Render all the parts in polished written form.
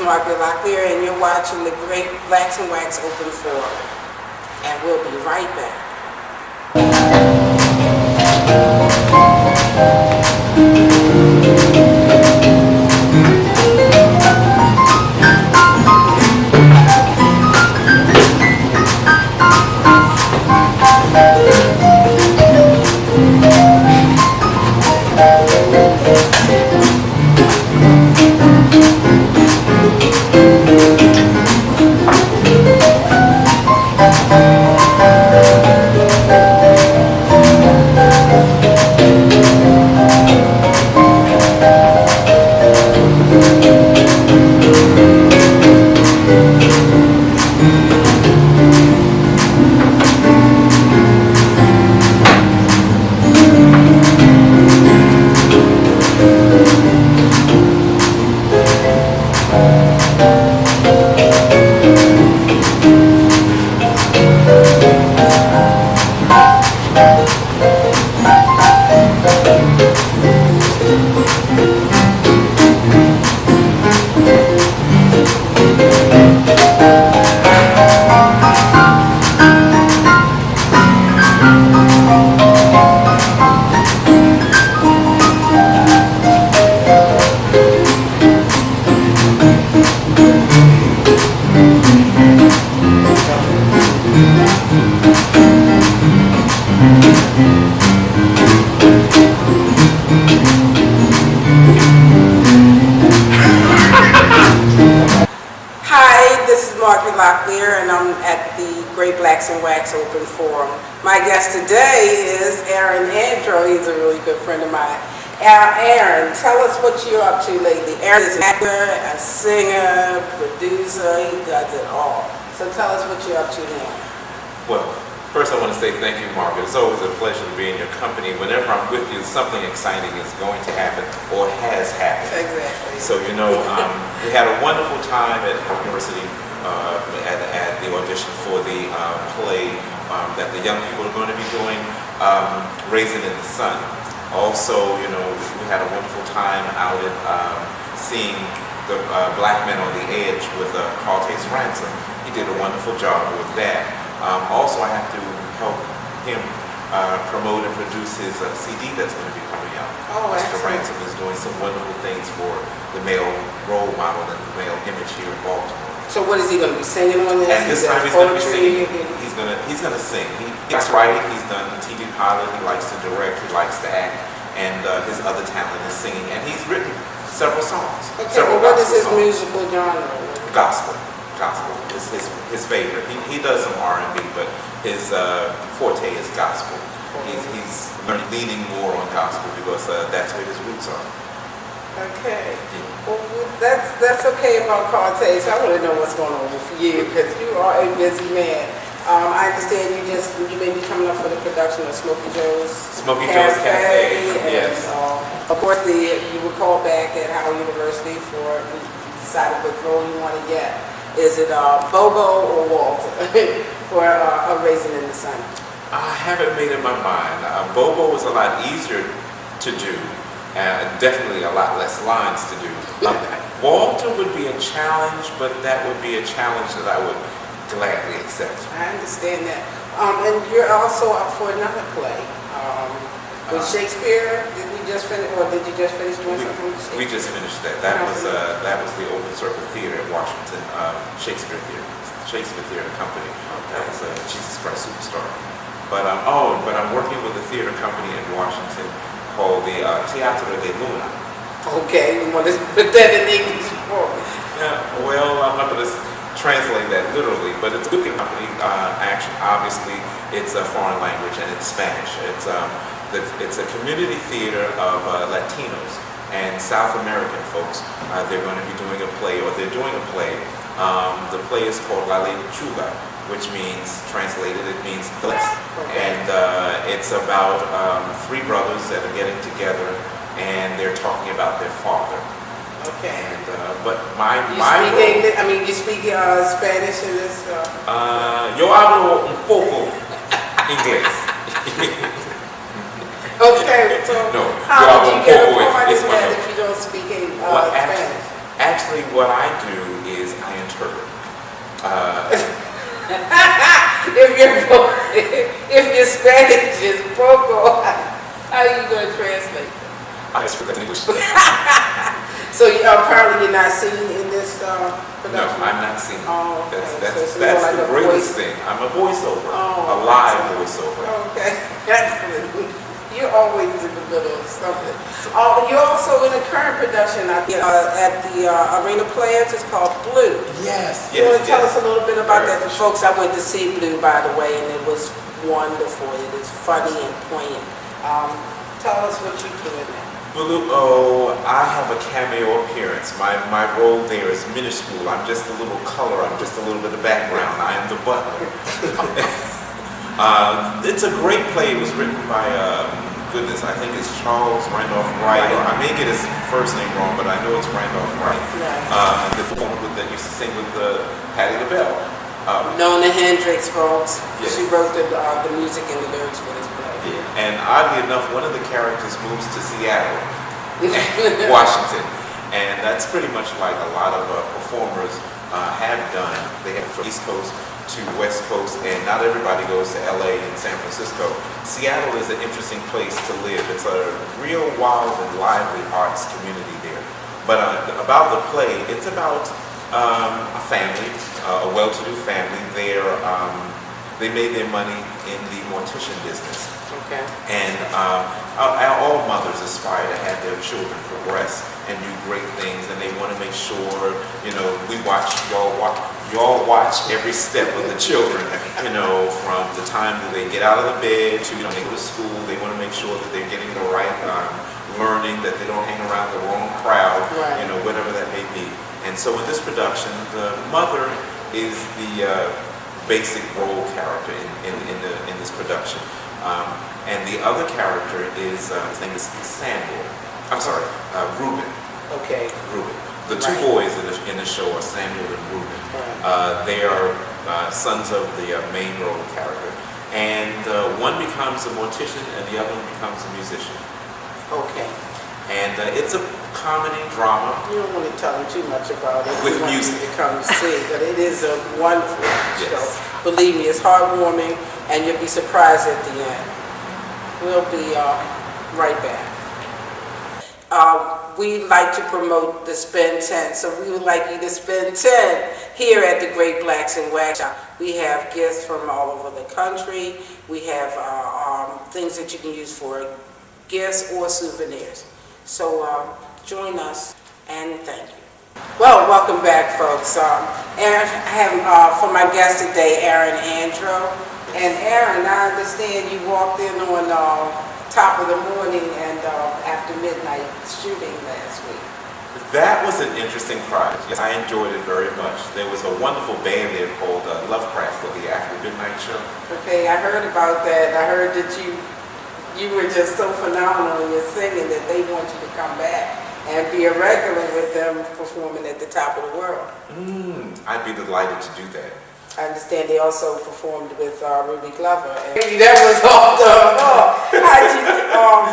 MARGARET LOCKLEAR, and you're watching the Great Blacks and Wax Open Forum. And we'll be right back. MARGARET LOCKLEAR, and I'm at the Great Blacks and Wax Open Forum. My guest today is ANDROH. He's a really good friend of mine. Aaron, tell us what you're up to lately. Aaron is an actor, a singer, producer. He does it all. So tell us what you're up to now. Well, first I want to say thank you, Margaret. It's always a pleasure to be in your company. Whenever I'm with you, something exciting is going to happen or has happened. Exactly. So, you know, we had a wonderful time at the university at the audition for the play that the young people are going to be doing, Raisin in the Sun. Also, you know, we had a wonderful time out at seeing the Black Men on the Edge with Carlta's Ransom. He did a wonderful job with that. Also, I have to help him promote and produce his CD that's going to be coming out. Oh, Mr. Ransom is doing some wonderful things for the male role model and the male image here in Baltimore. So what is he going to be singing on this? And this time he's going to be singing. He's going to sing. He's writing. He's done a TV pilot. He likes to direct. He likes to act. And his other talent is singing. And he's written several songs. Okay, well, what is his musical genre? Gospel. Gospel is his favorite. He does some R&B, but his forte is gospel. He's leaning more on gospel because that's where his roots are. Okay. Well, that's okay about Carlta's. I want to know what's going on with you because you are a busy man. I understand you may be coming up for the production of Smokey Joe's Cafe. And, yes. Of course, you were called back at Howard University for decided what role you want to get. Is it Bobo or Walter for a Raisin in the Sun? I haven't made up my mind. Bobo was a lot easier to do. Definitely a lot less lines to do. Walter would be a challenge, but that would be a challenge that I would gladly accept. I understand that. And you're also up for another play with Shakespeare. Did we just finish, or did you just finish doing something? We just finished that. That was the Open Circle Theater at Washington, Shakespeare Theater Company. That was Jesus Christ Superstar. But I'm working with a theater company in Washington called the Teatro de Luna. Okay, you want to put that in English for me? Yeah, well, I'm not going to translate that literally, but it's a good company. Actually, obviously, it's a foreign language and it's Spanish. It's a community theater of Latinos and South American folks. They're going to be doing a play, or they're doing a play. The play is called La Lechuga, which means, translated, it means blessed. And it's about three brothers that are getting together and they're talking about their father. Okay. And but my you my speak role, English? I mean, you speak Spanish in this? yo hablo un poco inglés. Okay, so No, how did you get a poco part is in my that role. if you don't speak Well, Spanish? actually, what I do is I interpret. If your Spanish is poco, how are you going to translate? I speak English. So apparently you're not seen in this production? No, I'm not singing. Oh, okay. That's So it's more like the a greatest voice. thing. I'm a voiceover, Oh, a live voiceover. Okay, excellent. You're always in the middle of something. You're also in a current production at the Arena Players. It's called Blue. Yes, You want to tell us yes. a little bit about that? The folks, I went to see Blue, by the way, and it was wonderful. It is funny and poignant. Tell us what you do in there. Blue, oh, I have a cameo appearance. My role there is minuscule. I'm just a little color. I'm just a little bit of background. I am the butler. It's a great play. It was written by, goodness, I think it's Charles Randolph Wright. Or I may get his first name wrong, but I know it's Randolph Wright. The performer that used to sing with Patti LaBelle. Nona Hendrix, folks. Yes. She wrote the music and the lyrics for this play. Yeah. And oddly enough, one of the characters moves to Seattle, Washington. And that's pretty much like a lot of performers have done. They have from East Coast to West Coast, and not everybody goes to LA and San Francisco. Seattle is an interesting place to live. It's a real wild and lively arts community there. But about the play, it's about a family, a well-to-do family. They made their money in the mortician business. Okay. And all mothers aspire to have their children progress and do great things, and they want to make sure, y'all watch every step of the children, from the time that they get out of the bed to, they go to school. They want to make sure that they're getting the right learning, that they don't hang around the wrong crowd, right. Whatever that may be. And so in this production, the mother is the basic role character in this production. And the other character is, his name is Samuel. I'm sorry, Reuben. Okay. Reuben. The two boys in the show are Samuel and Reuben. Right. They are sons of the main role character. And one becomes a mortician and the other one becomes a musician. Okay. And it's a comedy drama. You don't want to tell them too much about it. With You want music. them to come and see, but it is a wonderful Yes. show. Believe me, it's heartwarming, and you'll be surprised at the end. We'll be right back. We like to promote the Spend 10, so we would like you to spend 10 here at the Great Blacks in Wax Shop. We have gifts from all over the country. We have things that you can use for gifts or souvenirs. So join us, and thank you. Well, welcome back, folks. Aaron, I have for my guest today, Aaron ANDROH. And Aaron, I understand you walked in on top of the morning and after midnight shooting last week. That was an interesting project. Yes, I enjoyed it very much. There was a wonderful band there called Lovecraft for the After Midnight Show. Okay, I heard about that. I heard that you were just so phenomenal in your singing that they want you to come back and be a regular with them performing at the top of the world. I'd be delighted to do that. I understand they also performed with Ruby Glover. And that was off the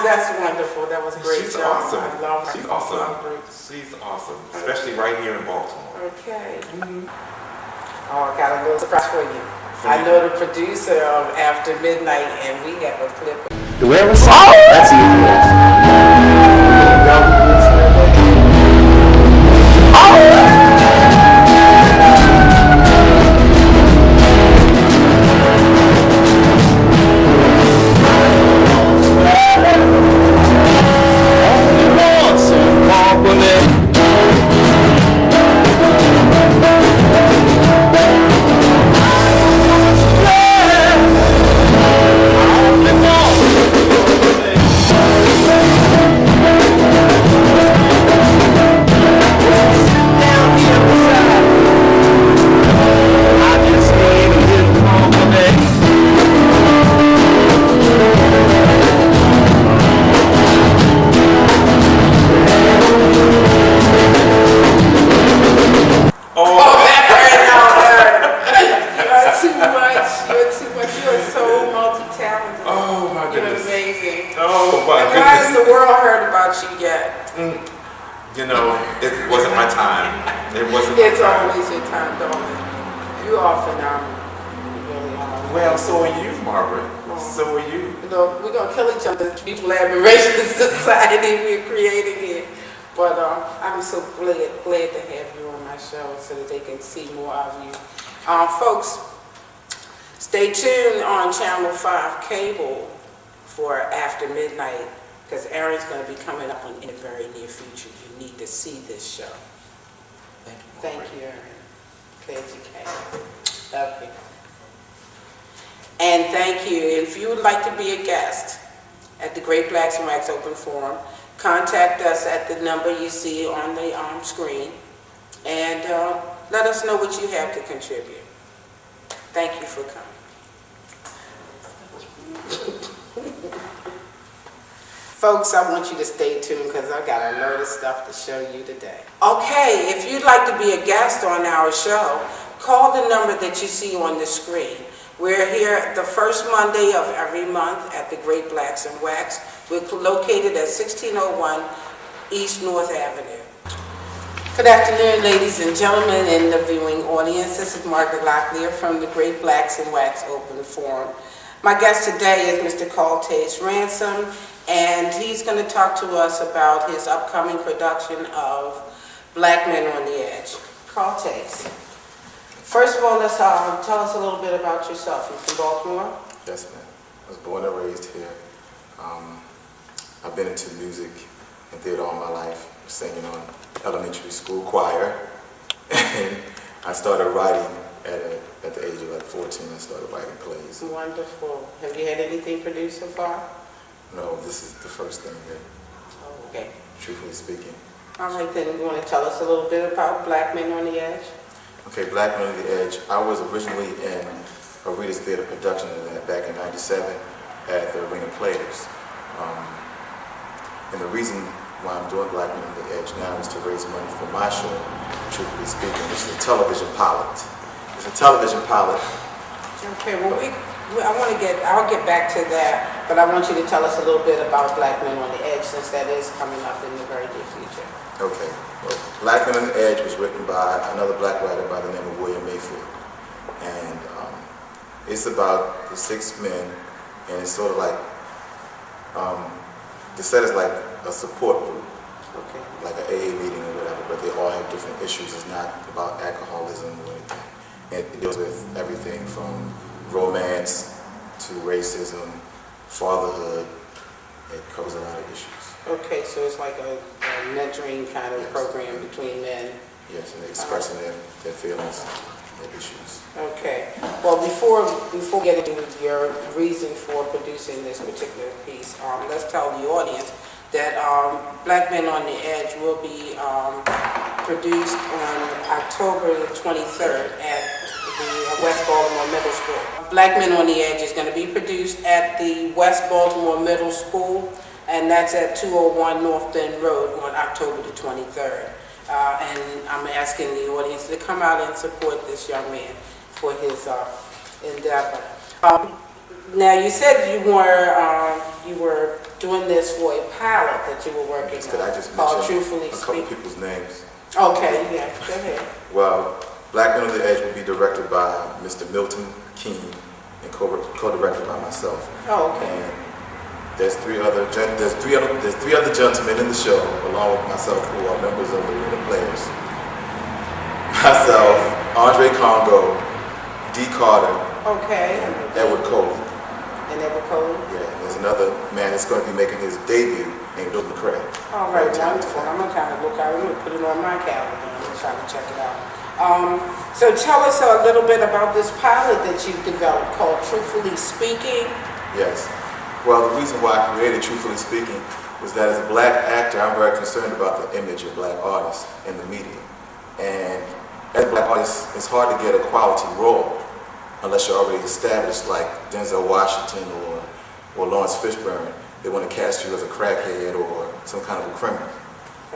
that's wonderful. That was great. She's awesome. I love her. She's awesome. She's awesome, especially right here in Baltimore. Okay. Oh, I got a little surprise for you. I know the producer of After Midnight, and we have a clip. The where was? Oh! That's you. Oh, Aaron, no, Aaron. You're too much. You're too much. You're so multi-talented. oh my You're goodness. amazing. Oh my And why has goodness. the world heard about you yet? You know, it wasn't my time. It wasn't my It's time. always your time, darling. You are phenomenal. You really are. Well, so are you, Margaret. Oh. So are you. You know, we're going to kill each other. Mutual admiration society we're creating here. But I'm so glad to have you on my show so that they can see more of you. Folks, stay tuned on Channel 5 Cable for After Midnight, because Aaron's going to be coming up in the very near future. You need to see this show. Thank you, Aaron. Glad you came. Love you. And thank you. If you would like to be a guest at the Great Blacks and Wax Open Forum, contact us at the number you see on the screen, and let us know what you have to contribute. Thank you for coming. Folks, I want you to stay tuned because I got a load of stuff to show you today. Okay, if you'd like to be a guest on our show, call the number that you see on the screen. We're here the first Monday of every month at the Great Blacks and Wax. We're located at 1601 East North Avenue. Good afternoon, ladies and gentlemen in the viewing audience. This is Margaret LOCKLEAR from the Great Blacks and Wax Open Forum. My guest today is Mr. Caltace Ransom, and he's going to talk to us about his upcoming production of Black Men on the Edge. Caltace. First of all, let's tell us a little bit about yourself. You're from Baltimore? Yes, ma'am. I was born and raised here. I've been into music and theater all my life, singing on elementary school choir. And I started writing at the age of like 14. I started writing plays. Wonderful. Have you had anything produced so far? No, this is the first thing that, Oh, okay. truthfully speaking. All right, then you want to tell us a little bit about Black Men on the Edge? Okay, Black Men on the Edge. I was originally in a Reader's Theater production of that back in '97 at the Arena Players. And the reason why I'm doing Black Men on the Edge now is to raise money for my show, truthfully speaking, which is a television pilot. It's a television pilot. Okay, well, I'll get back to that, but I want you to tell us a little bit about Black Men on the Edge, since that is coming up in the very near future. Okay, well, Black Men on the Edge was written by another black writer by the name of William Mayfield. And it's about the 6 men, and it's sort of like, the set is like a support group, Okay. like an AA meeting or whatever, but they all have different issues. It's not about alcoholism or anything. It deals with everything from romance to racism, fatherhood. It covers a lot of issues. Okay, so it's like a mentoring kind of Yes. program between men. Yes, and expressing their feelings, their issues. Okay. Well, before we get into your reason for producing this particular piece, let's tell the audience that Black Men on the Edge will be produced on October the 23rd at the West Baltimore Middle School. Black Men on the Edge is going to be produced at the West Baltimore Middle School, and that's at 201 North Bend Road on October the 23rd. And I'm asking the audience to come out and support this young man for his endeavor. Now, you said you were doing this for a pilot that you were working Could I on just called mention Truthfully a couple Speaking. people's names? Okay, yeah, go ahead. Well, Black Men on the Edge will be directed by Mr. Milton Keene and co-directed by myself. Oh, okay. And there's three other gentlemen in the show, along with myself, who are members of the Arena Players. Myself, Andre Congo, D. Carter, Okay. and Edward Cole. And Edward Cole. Yeah, and there's another man that's going to be making his debut named Bill McCrae. All right, wonderful. I'm gonna kind of look out. I'm gonna put it on my calendar and try to check it out. So tell us a little bit about this pilot that you've developed called Truthfully Speaking. Yes. Well, the reason why I created Truthfully Speaking was that as a black actor, I'm very concerned about the image of black artists in the media. And as a black artist, it's hard to get a quality role unless you're already established, like Denzel Washington or Lawrence Fishburne. They want to cast you as a crackhead or some kind of a criminal.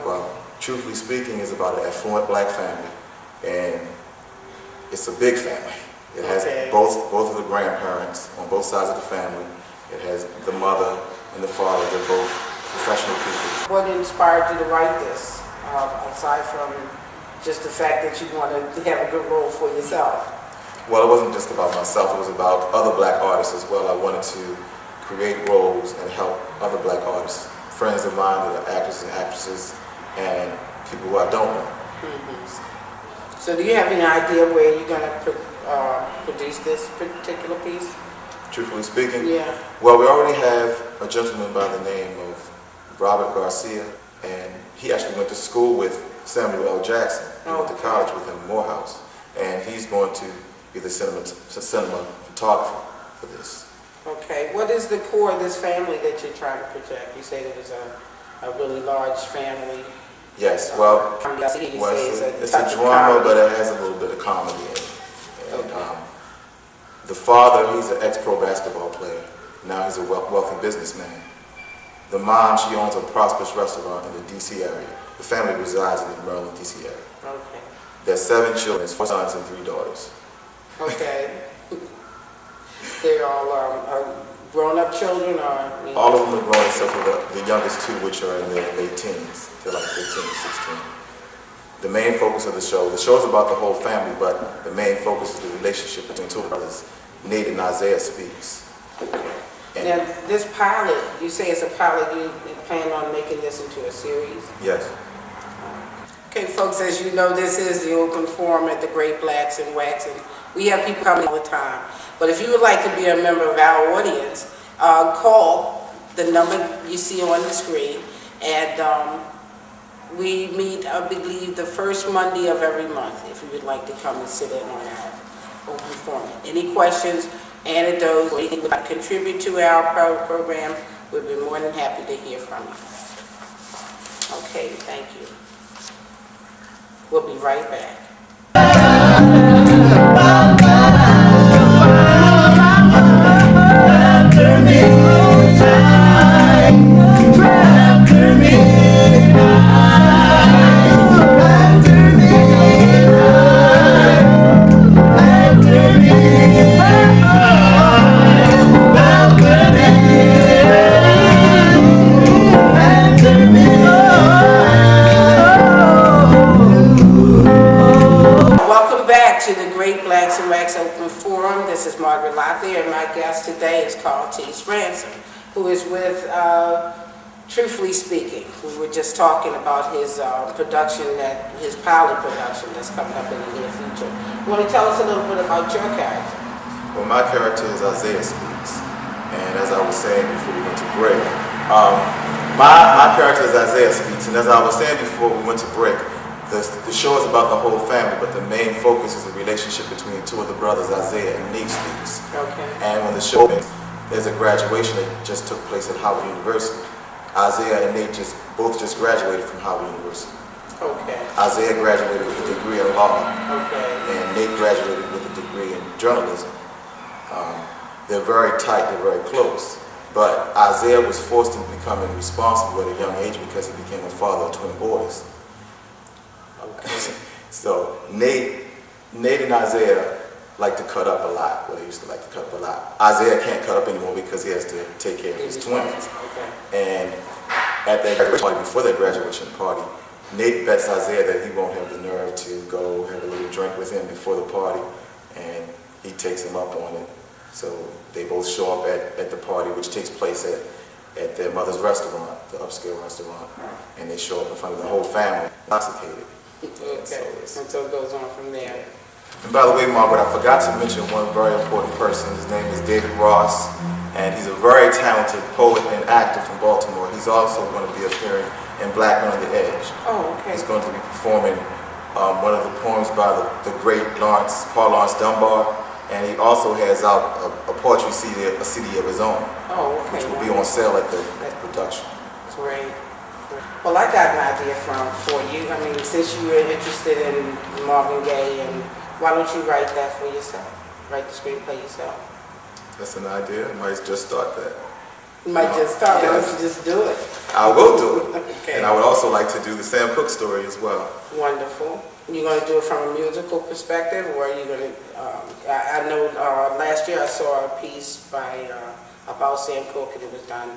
Well, Truthfully Speaking is about an affluent black family, and it's a big family. It has Okay. both of the grandparents on both sides of the family. It has the mother and the father. They're both professional people. What inspired you to write this, aside from just the fact that you wanted to have a good role for yourself? Well, it wasn't just about myself. It was about other black artists as well. I wanted to create roles and help other black artists, friends of mine that are actors and actresses, and people who I don't know. So do you have any idea where you're going to produce this particular piece? Truthfully speaking, Yeah. well, we already have a gentleman by the name of Robert Garcia, and he actually went to school with Samuel L. Jackson. He went to college with him in Morehouse, and he's going to be the cinema photographer for this. Okay. What is the core of this family that you're trying to project? You say it was a really large family. Yes, well, it's a drama, but it has a little bit of comedy in it. And, the father, he's an ex-pro basketball player. Now he's a wealthy businessman. The mom, she owns a prosperous restaurant in the D.C. area. The family resides in the Maryland, D.C. area. Okay. There's 7 children, 4 sons and 3 daughters. Okay. They're all grown-up children, or? All of them are grown except for the youngest 2, which are in their late teens. They're like 15, 16. The main focus of the show is about the whole family, but the main focus is the relationship between 2 brothers, Nate and Isaiah Speaks. And Now, this pilot, you say it's a pilot, you plan on making this into a series? yes. Okay, folks, as you know, this is the open forum at the Great Blacks in Wax, and we have people coming all the time. But if you would like to be a member of our audience, call the number you see on the screen, and we meet, I believe, the first Monday of every month, if you would like to come and sit in on our open forum. Any questions, anecdotes, or anything you would like to contribute to our program, we'd be more than happy to hear from you. Okay, thank you. We'll be right back. To the Great Blacks and Wax Open Forum. This is Margaret LOCKLEAR, and my guest today is Carl T. Ransom, who is with Truthfully Speaking. We were just talking about his production, his pilot production that's coming up in the near future. You want to tell us a little bit about your character? Well, my character is Isaiah Speaks, and as I was saying before we went to break, my character is Isaiah Speaks, and as I was saying before we went to break, the show is about the whole family, but the main focus is the relationship between 2 of the brothers, Isaiah and Nate Speaks. Okay. And when the show ends, there's a graduation that just took place at Howard University. Isaiah and Nate both just graduated from Howard University. Okay. Isaiah graduated with a degree in law. Okay. And Nate graduated with a degree in journalism. They're very tight, they're very close. But Isaiah was forced to becoming responsible at a young age because he became a father of twin boys. So Nate and Isaiah like to cut up a lot. Well, they used to like to cut up a lot. Isaiah can't cut up anymore because he has to take care of his twins. Okay. And at that graduation party, before that graduation party, Nate bets Isaiah that he won't have the nerve to go have a little drink with him before the party, and he takes him up on it. So they both show up at the party, which takes place at their mother's restaurant, the upscale restaurant, and they show up in front of the whole family, intoxicated. Okay. So it goes on from there. And by the way, Margaret, I forgot to mention one very important person. His name is David Ross, and he's a very talented poet and actor from Baltimore. He's also going to be appearing in Black Men on the Edge. Oh, okay. He's going to be performing one of the poems by the great Paul Laurence Dunbar, and he also has out a poetry CD of his own, which will be on sale at the production. Great. Well, I got an idea for you. I mean, since you were interested in Marvin Gaye, and why don't you write that for yourself? Write the screenplay yourself. That's an idea. I might just start that. You might just start. Yes. Why don't you just do it? I will do it. Okay. And I would also like to do the Sam Cooke story as well. Wonderful. You're going to do it from a musical perspective, or are you going to, I know last year I saw a piece by, about Sam Cooke, and it was done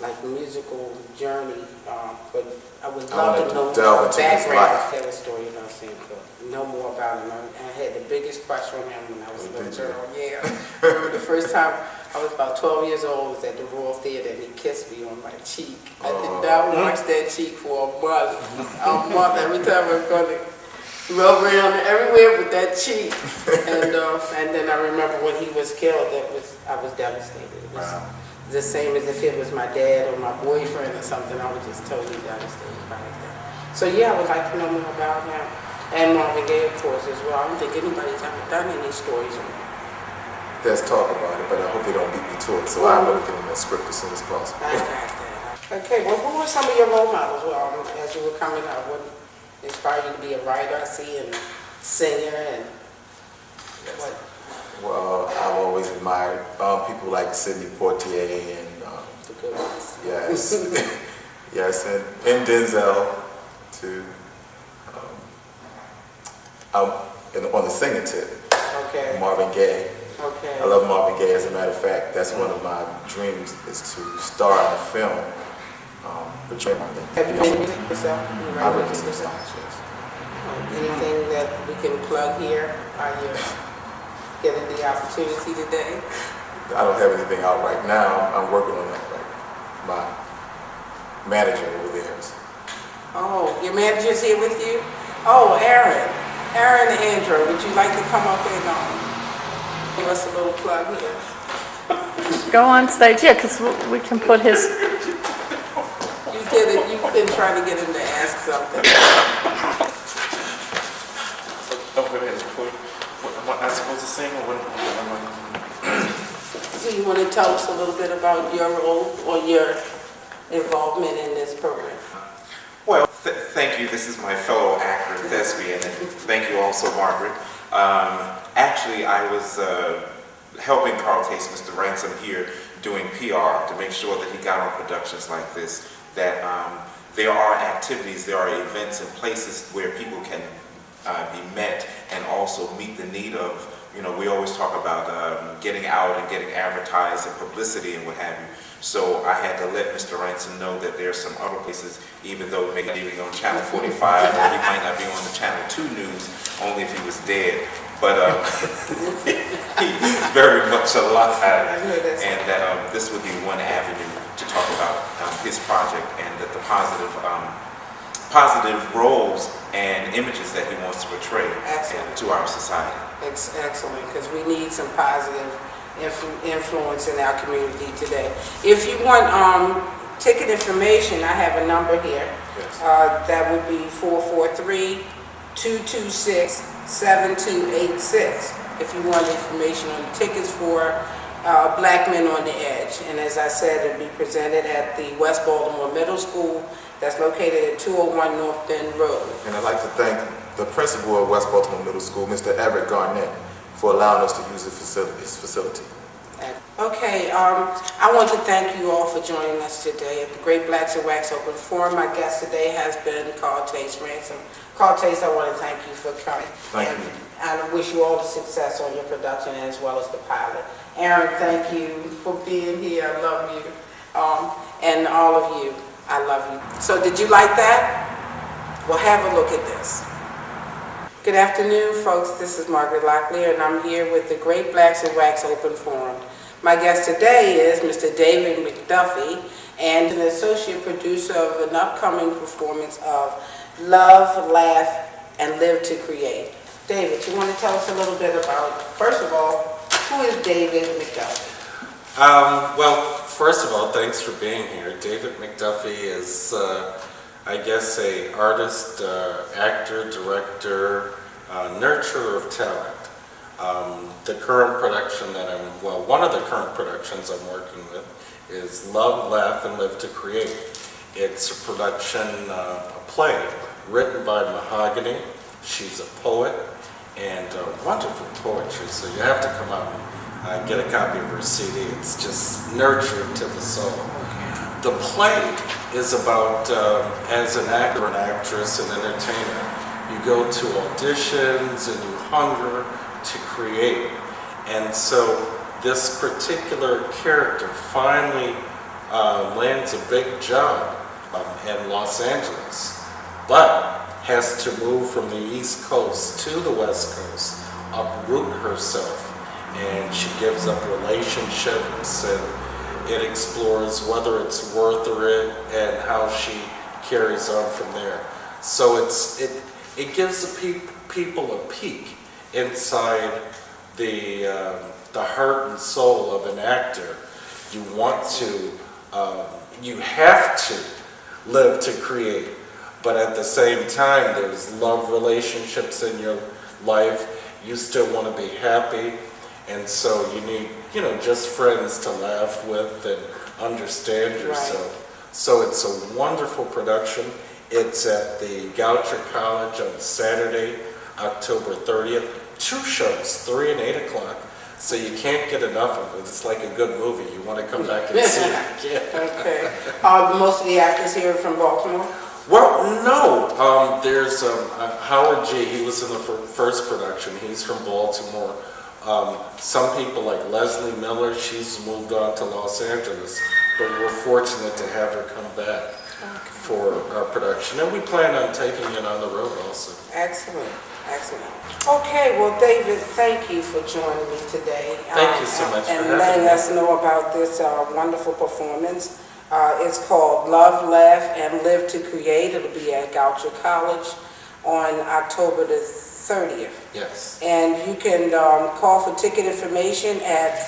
like a musical journey, but I would love to know the background, tell a story about Sam Cooke, know more about him. I had the biggest crush on him when I was a little girl, yeah. I remember the first time I was about 12 years old, was at the Royal Theater, and he kissed me on my cheek. I did not wash that cheek for a month. Every time I was going to rub around everywhere with that cheek. And then I remember when he was killed, I was devastated. It was the same as if it was my dad or my boyfriend or something. I was just totally devastated by that. So yeah, I would like to know more about him. And Marvin Gaye, of course, as well. I don't think anybody's ever done any stories on him. Let's talk about it, but I hope they don't beat me to it, so I'm going to get them that script as soon as possible. I got that. Okay, well, who were some of your role models as you were coming up? What inspired you to be a writer, I see, and singer, and what? Well, I've always admired people like Sidney Poitier and The good ones. yes, yes, and Denzel too. And on the singing tip, Okay. Marvin Gaye. Okay. I love Marvin Gaye. As a matter of fact, that's one of my dreams is to star in a film. Portraying my name. Have you written music yourself? I've written some songs, yes. Anything that we can plug here? Are you getting the opportunity today? I don't have anything out right now. I'm working on that right now. My manager over there is. Oh, your manager's here with you? Oh, Aaron and Andrew, would you like to come up and give us a little plug here? Go on stage, yeah, because we can put his... You've been trying to get him to ask something. What am I supposed to sing, or what am I? So you want to tell us a little bit about your role or your involvement in this program? Well, thank you. This is my fellow actor, thespian, and thank you also, Margaret. Actually, I was helping Carl Taste, Mr. Ransom here, doing PR to make sure that he got on productions like this, that there are activities, there are events and places where people can be met and also meet the need of, we always talk about getting out and getting advertised and publicity and what have you. So I had to let Mr. Ransom know that there are some other places, even though maybe even on Channel 45, or he might not be on the Channel 2 news, only if he was dead. But he's very much alive, and that this would be one avenue to talk about his project and that the positive roles and images that he wants to portray to our society. It's excellent, because we need some positive influence in our community today. If you want ticket information, I have a number here. Yes. That would be 443-226-7286. If you want information on the tickets for Black Men on the Edge. And as I said, it'll be presented at the West Baltimore Middle School that's located at 201 North Bend Road. And I'd like to thank the principal of West Baltimore Middle School, Mr. Everett Garnett, for allowing us to use his facility. Okay, I want to thank you all for joining us today at the Great Blacks in Wax Open Forum. My guest today has been Carl Taste Ransom. Carl Taste, I want to thank you for coming. Thank you. And I wish you all the success on your production as well as the pilot. Aaron, thank you for being here. I love you. And all of you, I love you. So did you like that? Well, have a look at this. Good afternoon, folks. This is Margaret Locklear, and I'm here with the Great Blacks in Wax Open Forum. My guest today is Mr. David McDuffie, and an associate producer of an upcoming performance of Love, Laugh, and Live to Create. David, you want to tell us a little bit about, first of all, who is David McDuffie? Well, first of all, thanks for being here. David McDuffie is, I guess, an artist, actor, director, nurturer of talent. The current production that one of the current productions I'm working with is Love, Laugh, and Live to Create. It's a production, a play written by Mahogany. She's a poet and wonderful poetry, so you have to come out and get a copy of her CD. It's just nurtured to the soul. The play is about, as an actor, an actress, an entertainer, you go to auditions, and you hunger to create. And so this particular character finally lands a big job in Los Angeles, but has to move from the East Coast to the West Coast, uproot herself, and she gives up relationships, and it explores whether it's worth it and how she carries on from there. So it gives the people a peek inside the heart and soul of an actor. You want to, you have to live to create, but at the same time, there's love relationships in your life. You still want to be happy, and so you need, just friends to laugh with and understand yourself. Right. So it's a wonderful production. It's at the Goucher College on Saturday, October 30th. 2 shows, 3 and 8 o'clock. So you can't get enough of it. It's like a good movie. You want to come back and see it. Okay. Most of the actors here are from Baltimore? Well, no. There's Howard G. He was in the first production. He's from Baltimore. Some people like Leslie Miller, she's moved on to Los Angeles, but we're fortunate to have her come back for our production. And we plan on taking it on the road also. Excellent. Excellent. Okay, well, David, thank you for joining me today. Thank you so much for having me. And letting us know about this wonderful performance. It's called Love, Laugh, and Live to Create. It'll be at Goucher College on October the 30th. Yes. And you can call for ticket information at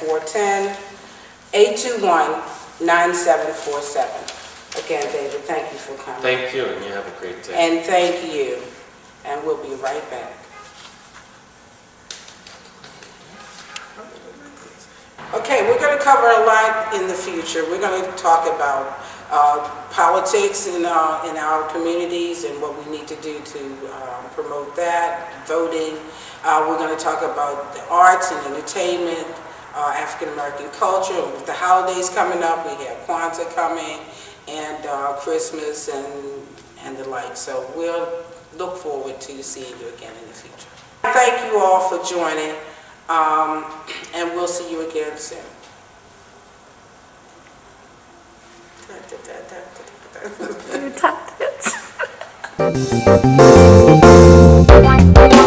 410-821-9747. Again, David, thank you for coming. Thank you, and you have a great day. And thank you. And we'll be right back. Okay, we're going to cover a lot in the future. We're going to talk about politics in our communities and what we need to do to promote that, voting. We're going to talk about the arts and entertainment, African American culture. With the holidays coming up, we have Kwanzaa coming, and Christmas and the like. So we'll look forward to seeing you again in the future. Thank you all for joining, and we'll see you again soon. You tapped it.